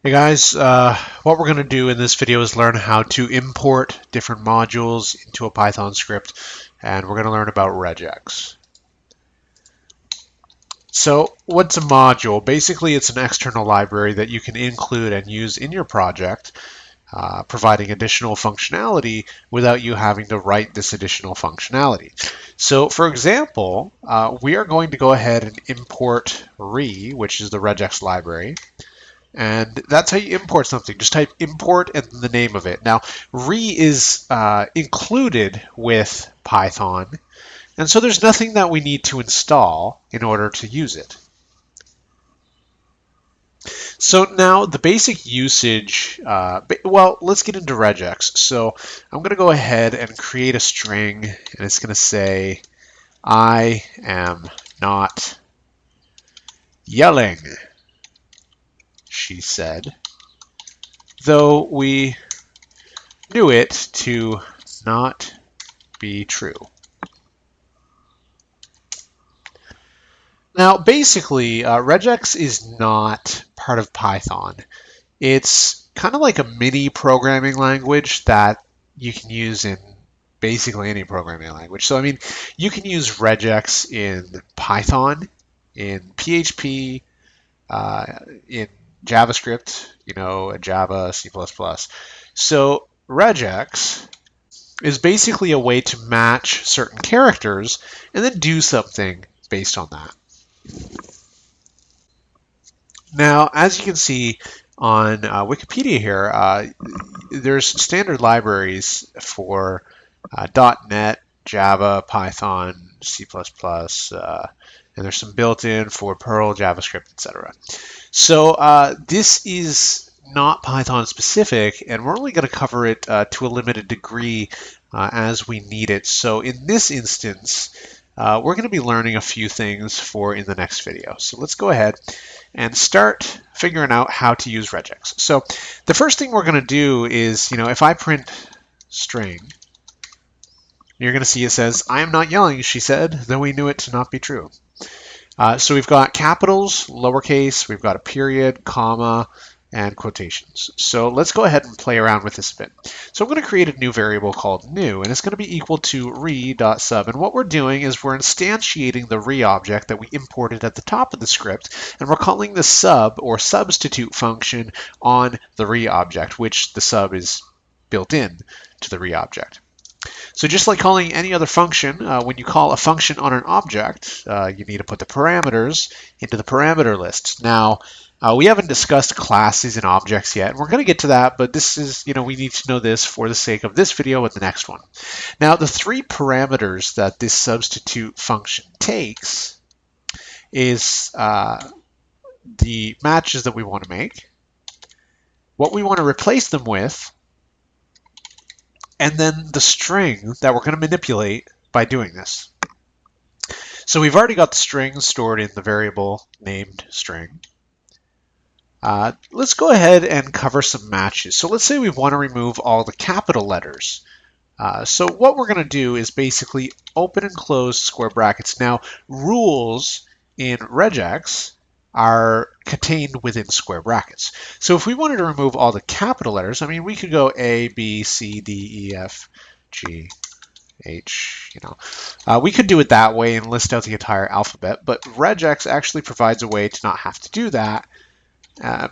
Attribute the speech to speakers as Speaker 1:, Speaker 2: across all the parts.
Speaker 1: Hey guys, what we're going to do in this video is learn how to import different modules into a Python script, and we're going to learn about regex. So what's a module? Basically, it's an external library that you can include and use in your project, providing additional functionality without you having to write this additional functionality. So for example, we are going to go ahead and import which is the regex library. And that's how you import something. Just type import and the name of it. Now, is included with Python, and so there's nothing that we need to install in order to use it. So now the basic usage, well, let's get into regex. So I'm going to go ahead and create a string, and it's going to say, I am not yelling, she said, though we knew it to not be true. Now, basically, regex is not part of Python. It's kind of like a mini programming language that you can use in basically any programming language. So, I mean, you can use regex in Python, in PHP, in JavaScript, Java, C++. So regex is basically a way to match certain characters and then do something based on that. Now, as you can see on Wikipedia here, there's standard libraries for .NET, Java, Python, C++, and there's some built-in for Perl, JavaScript, etc. So this is not Python specific, and we're only going to cover it to a limited degree as we need it. So in this instance, we're going to be learning a few things for in the next video. So let's go ahead and start figuring out how to use regex. So the first thing we're going to do is, if I print string, you're going to see it says, I am not yelling, she said, though we knew it to not be true. So we've got capitals, lowercase, we've got a period, comma, and quotations. So let's go ahead and play around with this a bit. So I'm going to create a new variable called new, and it's going to be equal to re.sub. And what we're doing is we're instantiating the re object that we imported at the top of the script, and we're calling the sub or substitute function on the re object, which the sub is built in to the re object. So just like calling any other function, when you call a function on an object, you need to put the parameters into the parameter list. Now, we haven't discussed classes and objects yet, and we're going to get to that, but this is, we need to know this for the sake of this video and the next one. Now, the three parameters that this substitute function takes is the matches that we want to make, what we want to replace them with, and then the string that we're going to manipulate by doing this. So we've already got the string stored in the variable named string. Let's go ahead and cover some matches. So let's say we want to remove all the capital letters. So what we're going to do is basically open and close square brackets. Now, rules in regex are contained within square brackets. So if we wanted to remove all the capital letters, I mean, we could go A, B, C, D, E, F, G, H, we could do it that way and list out the entire alphabet, but regex actually provides a way to not have to do that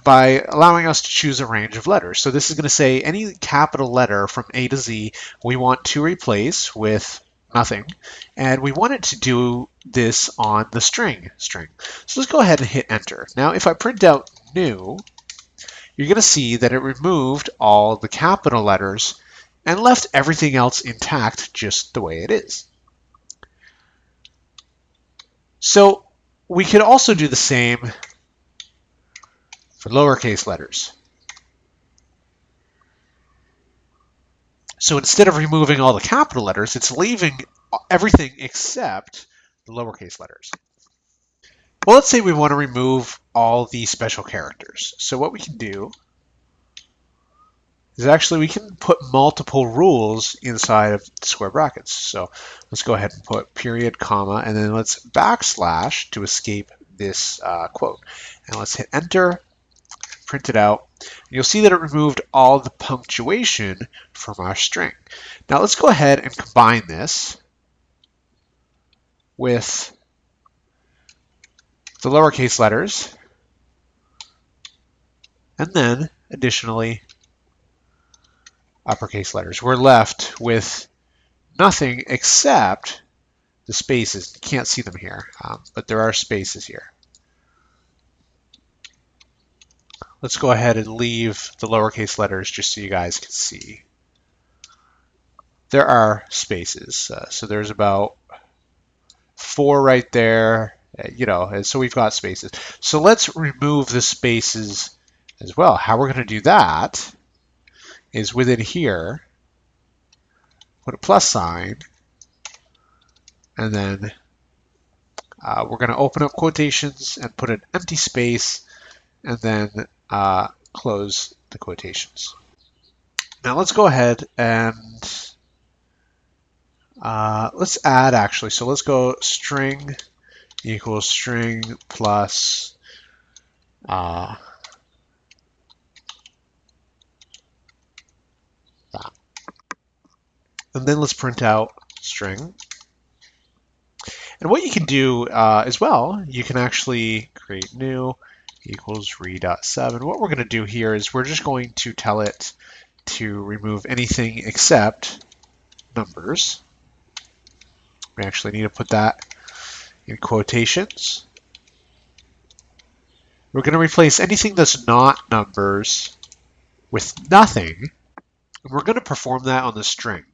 Speaker 1: by allowing us to choose a range of letters. So this is going to say any capital letter from A to Z we want to replace with nothing, and we want it to do this on the string. So let's go ahead and hit enter. Now if I print out new, you're going to see that it removed all the capital letters and left everything else intact just the way it is. So we could also do the same for lowercase letters. So instead of removing all the capital letters, it's leaving everything except the lowercase letters. Well, let's say we want to remove all the special characters. So what we can do is actually we can put multiple rules inside of square brackets. So let's go ahead and put period, comma, and then let's backslash to escape this quote. And let's hit enter. print it out. You'll see that it removed all the punctuation from our string. Now let's go ahead and combine this with the lowercase letters, and then additionally uppercase letters. We're left with nothing except the spaces. You can't see them here, but there are spaces here. Let's go ahead and leave the lowercase letters just so you guys can see. There are spaces. So there's about 4 right there, and so we've got spaces. So let's remove the spaces as well. How we're going to do that is within here, put a plus sign, and then we're going to open up quotations and put an empty space, and then close the quotations. Now let's go ahead and let's add actually. So let's go string equals string plus that. And then let's print out string. And what you can do as well, you can actually create new equals re.7. What we're going to do here is we're just going to tell it to remove anything except numbers. We actually need to put that in quotations. We're going to replace anything that's not numbers with nothing, and we're going to perform that on the string.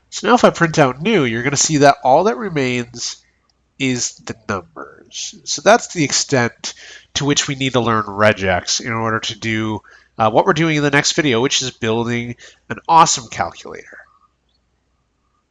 Speaker 1: So now if I print out new, you're going to see that all that remains is the numbers. So that's the extent to which we need to learn regex in order to do what we're doing in the next video, which is building an awesome calculator.